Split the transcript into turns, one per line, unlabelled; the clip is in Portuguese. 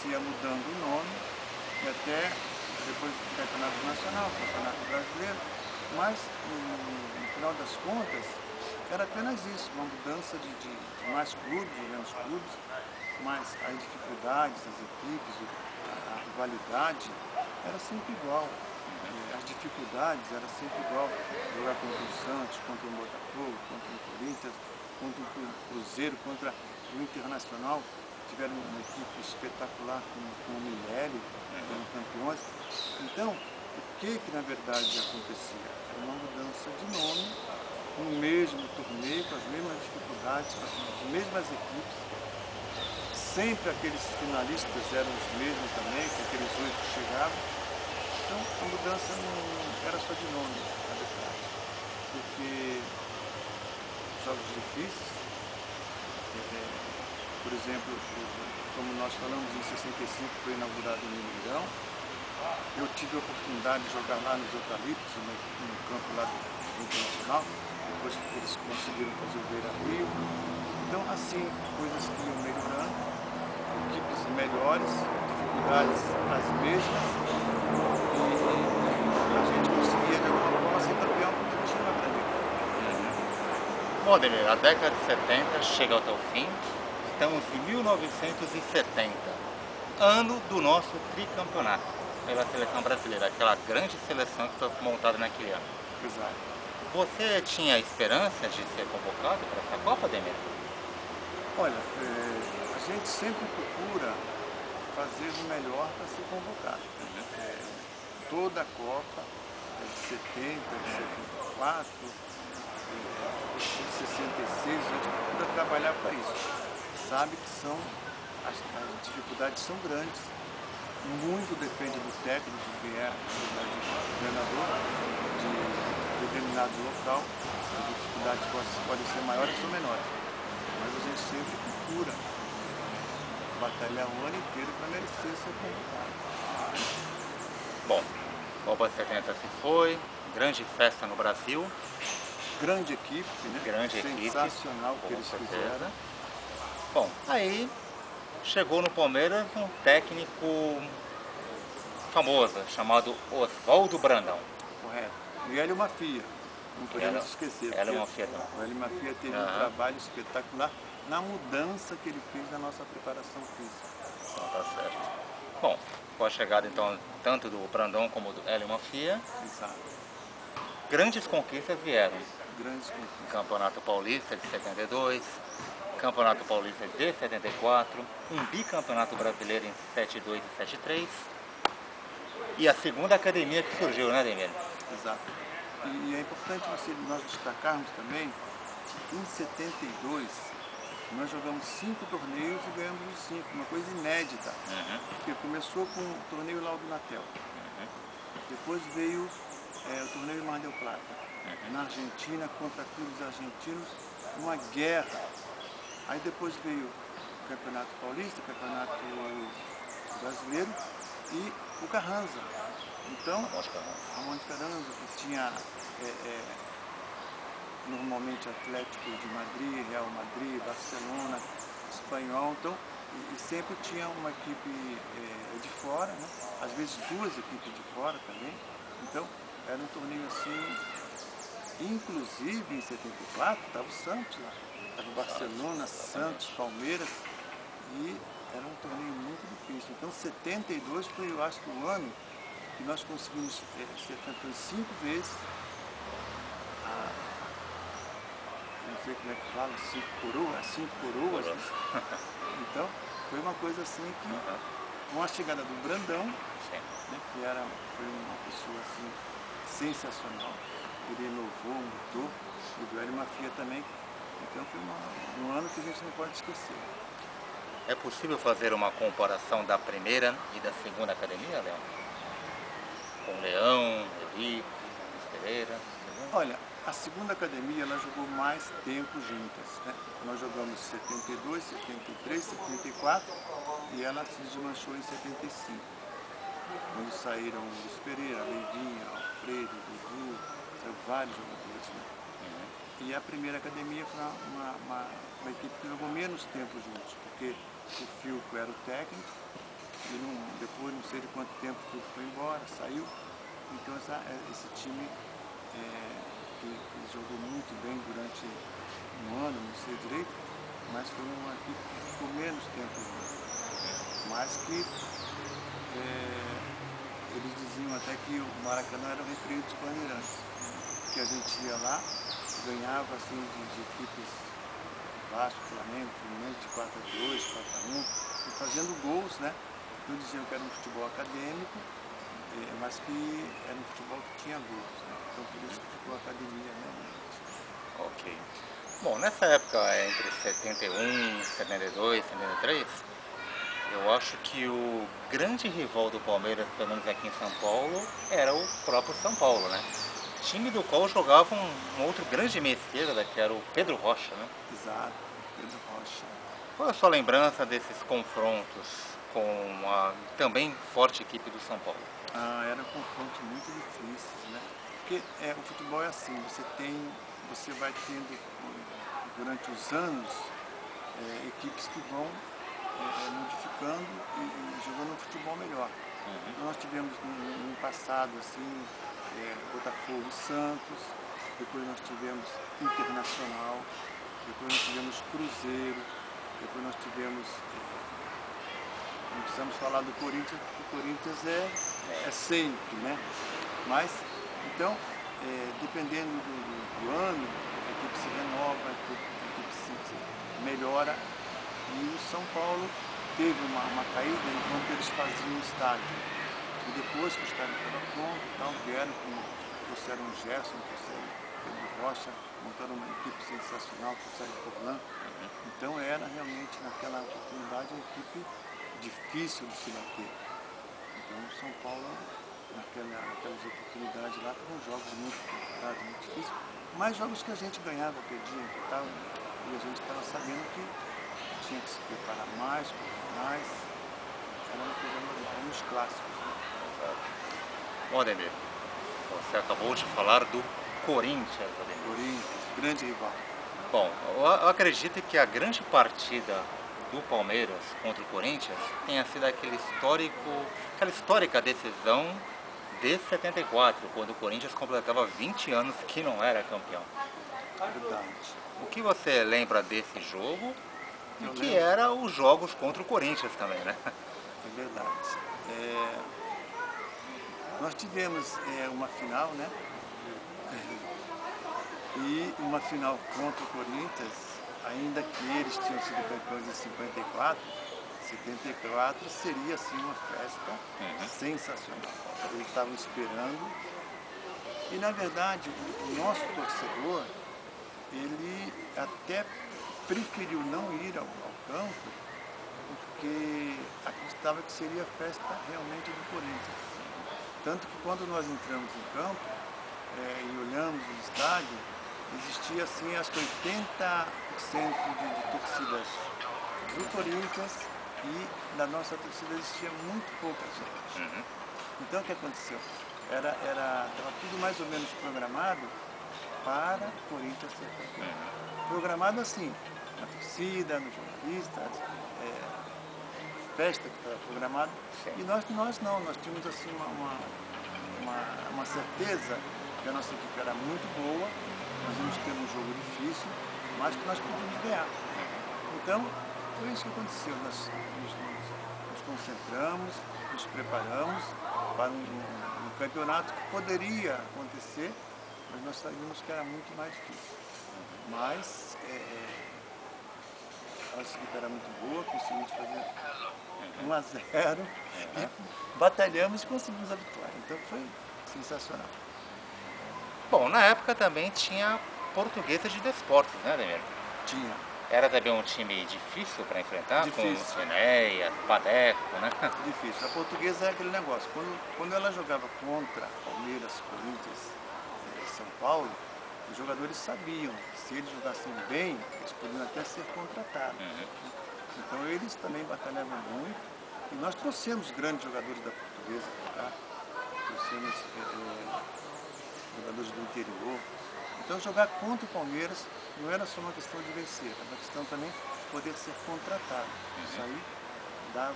se ia mudando o nome, e até depois do Campeonato Nacional, Campeonato Brasileiro, mas no final das contas era apenas isso, uma mudança de mais clubes ou menos clubes, mas as dificuldades, as equipes, a rivalidade era sempre igual. As dificuldades era sempre igual, jogar contra o Santos, contra o Botafogo, contra o Corinthians, contra o Cruzeiro, contra o Internacional. Tiveram uma equipe espetacular com o Minério, eram campeões. Então, o que na verdade acontecia? Era uma mudança de nome, no mesmo torneio, com as mesmas dificuldades, com as mesmas equipes. Sempre aqueles finalistas eram os mesmos também, com aqueles 8 que chegavam. Então, a mudança não era só de nome, na verdade, porque jogos difíceis, por exemplo, como nós falamos, em 65 foi inaugurado o Mineirão, eu tive a oportunidade de jogar lá nos Eucaliptos, no campo lá do Internacional, depois eles conseguiram fazer o Beira-Rio. Então, assim, coisas que iam melhorando, equipes melhores, dificuldades as mesmas, a gente conseguia de alguma forma ser campeão porque tinha uma grande equipe.
Bom, Ademir, a década de 70 chega ao seu fim, estamos em 1970, ano do nosso tricampeonato pela seleção brasileira, aquela grande seleção que foi montada naquele ano.
Exato.
Você tinha esperança de ser convocado para essa Copa, Ademir?
Olha, a gente sempre procura fazer o melhor para ser convocado. Toda a Copa, de 70, de 74, de 66, a gente procura trabalhar para isso. Sabe que as dificuldades são grandes, muito depende do técnico, que é o treinador de determinado local, as dificuldades podem ser maiores ou menores, mas a gente sempre procura batalhar o ano inteiro para merecer ser convocado.
Bom, Copa 70 se foi, grande festa no Brasil.
Grande equipe, né?
Grande equipe.
Sensacional o que
Com
eles
certeza.
fizeram.
Bom, aí chegou no Palmeiras um técnico famoso, chamado Oswaldo Brandão.
Correto. E Hélio Mafia, não podemos esquecer.
Hélio Mafia também.
O Hélio Mafia teve um trabalho espetacular na mudança que ele fez na nossa preparação física.
Então, tá certo. Bom, com a chegada então tanto do Brandão como do Hélio Mafia,
Exato.
grandes conquistas vieram.
Grandes conquistas.
Campeonato Paulista de 72, Campeonato Paulista de 74, um bicampeonato brasileiro em 72 e 73 e a segunda academia que surgiu, né, Ademir?
Exato. E é importante nós destacarmos também que em 72 nós jogamos 5 torneios e ganhamos os 5, uma coisa inédita. Porque começou com o torneio Laudo Natel, depois veio o torneio Mar del Plata, na Argentina, contra clubes argentinos, uma guerra. Aí depois veio o Campeonato Paulista, o Campeonato Brasileiro e o Carranza. Então, a Monte Carranza, que tinha normalmente Atlético de Madrid, Real Madrid, Barcelona, Espanhol, então, e sempre tinha uma equipe de fora, né? Às vezes 2 equipes de fora também. Então, era um torneio assim, inclusive em 74 estava o Santos lá, estava o Barcelona, Santos, Palmeiras, e era um torneio muito difícil. Então 72 foi, eu acho, o ano que nós conseguimos ser campeões 5 vezes, não sei como é que fala, 5 coroas, né? Então foi uma coisa assim que, com a chegada do Brandão, né, que foi uma pessoa assim sensacional, ele inovou, mudou, e do Hélio Mafia também. Então foi um ano que a gente não pode esquecer.
É possível fazer uma comparação da primeira e da segunda academia, Leão? Com Leão, Eli, Pereira?
Olha, a segunda academia ela jogou mais tempo juntas, né? Nós jogamos 72, 73, 74 e ela se desmanchou em 75. Quando saíram Luiz Pereira, Leivinha, Alfredo, Dudu, saiu vários jogadores, né? E a primeira academia foi uma equipe que jogou menos tempo juntos, porque o Filco era o técnico, e depois não sei de quanto tempo foi embora, saiu. Então esse time que jogou muito bem durante um ano, não sei direito, mas foi uma equipe que ficou menos tempo junto. Mas que eles diziam até que o Maracanã era o Recreio dos Bandeirantes, que a gente ia lá, ganhava assim de equipes Vasco, Flamengo, Fluminense de 4-2, 4-1, e fazendo gols, né? Então diziam que era um futebol acadêmico, mas que era um futebol que tinha gols, né? Então por isso que ficou a academia, né?
Ok. Bom, nessa época, entre 71, 72, 73, eu acho que o grande rival do Palmeiras, pelo menos aqui em São Paulo, era o próprio São Paulo, né? Time do qual jogava um outro grande meia esquerda, que era o Pedro Rocha, né?
Exato, Pedro Rocha.
Qual é a sua lembrança desses confrontos com a também forte equipe do São Paulo?
Eram confrontos muito difíceis, né? Porque o futebol é assim, você vai tendo durante os anos equipes que vão modificando e jogando um futebol melhor. Então, nós tivemos no passado assim, Botafogo e Santos, depois nós tivemos Internacional, depois nós tivemos Cruzeiro, depois nós tivemos, não precisamos falar do Corinthians, porque o Corinthians é sempre, né? Mas, então, dependendo do ano, a equipe se renova, a equipe se melhora. E o São Paulo teve uma caída enquanto eles faziam o estádio. E depois que o estádio estava pronto, então trouxeram o Gerson, trouxeram o Pedro Rocha, montaram uma equipe sensacional, trouxeram o Forlan. Então era realmente naquela oportunidade uma equipe difícil de se bater. Então o São Paulo, naquelas oportunidades lá, foram jogos muito complicados, muito difíceis, mas jogos que a gente ganhava, perdia, empatava, e a gente estava sabendo que tinha que se preparar mais, era uma coisa normal, nos clássicos. Né?
Bom, Ademir, você acabou de falar do Corinthians, Ademir.
Corinthians, grande rival.
Bom, eu acredito que a grande partida do Palmeiras contra o Corinthians tenha sido aquela histórica decisão de 74, quando o Corinthians completava 20 anos que não era campeão.
Verdade.
O que você lembra desse jogo? E
Eu
que
lembro.
era os jogos contra o Corinthians também, né?
É verdade. Nós tivemos uma final, né? E uma final contra o Corinthians, ainda que eles tinham sido campeões em 54, 74 seria assim uma festa sensacional. Eles estavam esperando. E na verdade o nosso torcedor, ele até preferiu não ir ao campo, porque acreditava que seria a festa realmente do Corinthians. Tanto que quando nós entramos em campo e olhamos o estádio, existia assim acho que 80% de torcidas do Corinthians e da nossa torcida existia muito pouca gente. Então o que aconteceu? Estava tudo mais ou menos programado para o Corinthians ser campeão. Programado assim, na torcida, nos jornalistas, festa que estava programada. E nós não, nós tínhamos assim uma certeza que a nossa equipe era muito boa, nós íamos ter um jogo difícil, mas que nós podíamos ganhar. Então, foi isso que aconteceu. Nós nos concentramos, nos preparamos para um campeonato que poderia acontecer, mas nós sabíamos que era muito mais difícil. Mas a nossa equipe era muito boa, conseguimos fazer 1-0, batalhamos e conseguimos a vitória. Então foi sensacional.
Bom, na época também tinha Portuguesa de Desportos, né, Ademir?
Tinha.
Era também um time difícil para enfrentar,
Difícil.
com Enéas, Padeco, né?
Difícil. A Portuguesa é aquele negócio. Quando ela jogava contra Palmeiras, Corinthians, São Paulo, os jogadores sabiam que se eles jogassem bem, eles podiam até ser contratados. Então eles também batalhavam muito. E nós trouxemos grandes jogadores da Portuguesa para cá. Trouxemos jogadores do interior. Então jogar contra o Palmeiras não era só uma questão de vencer, era uma questão também de poder ser contratado. Isso aí dava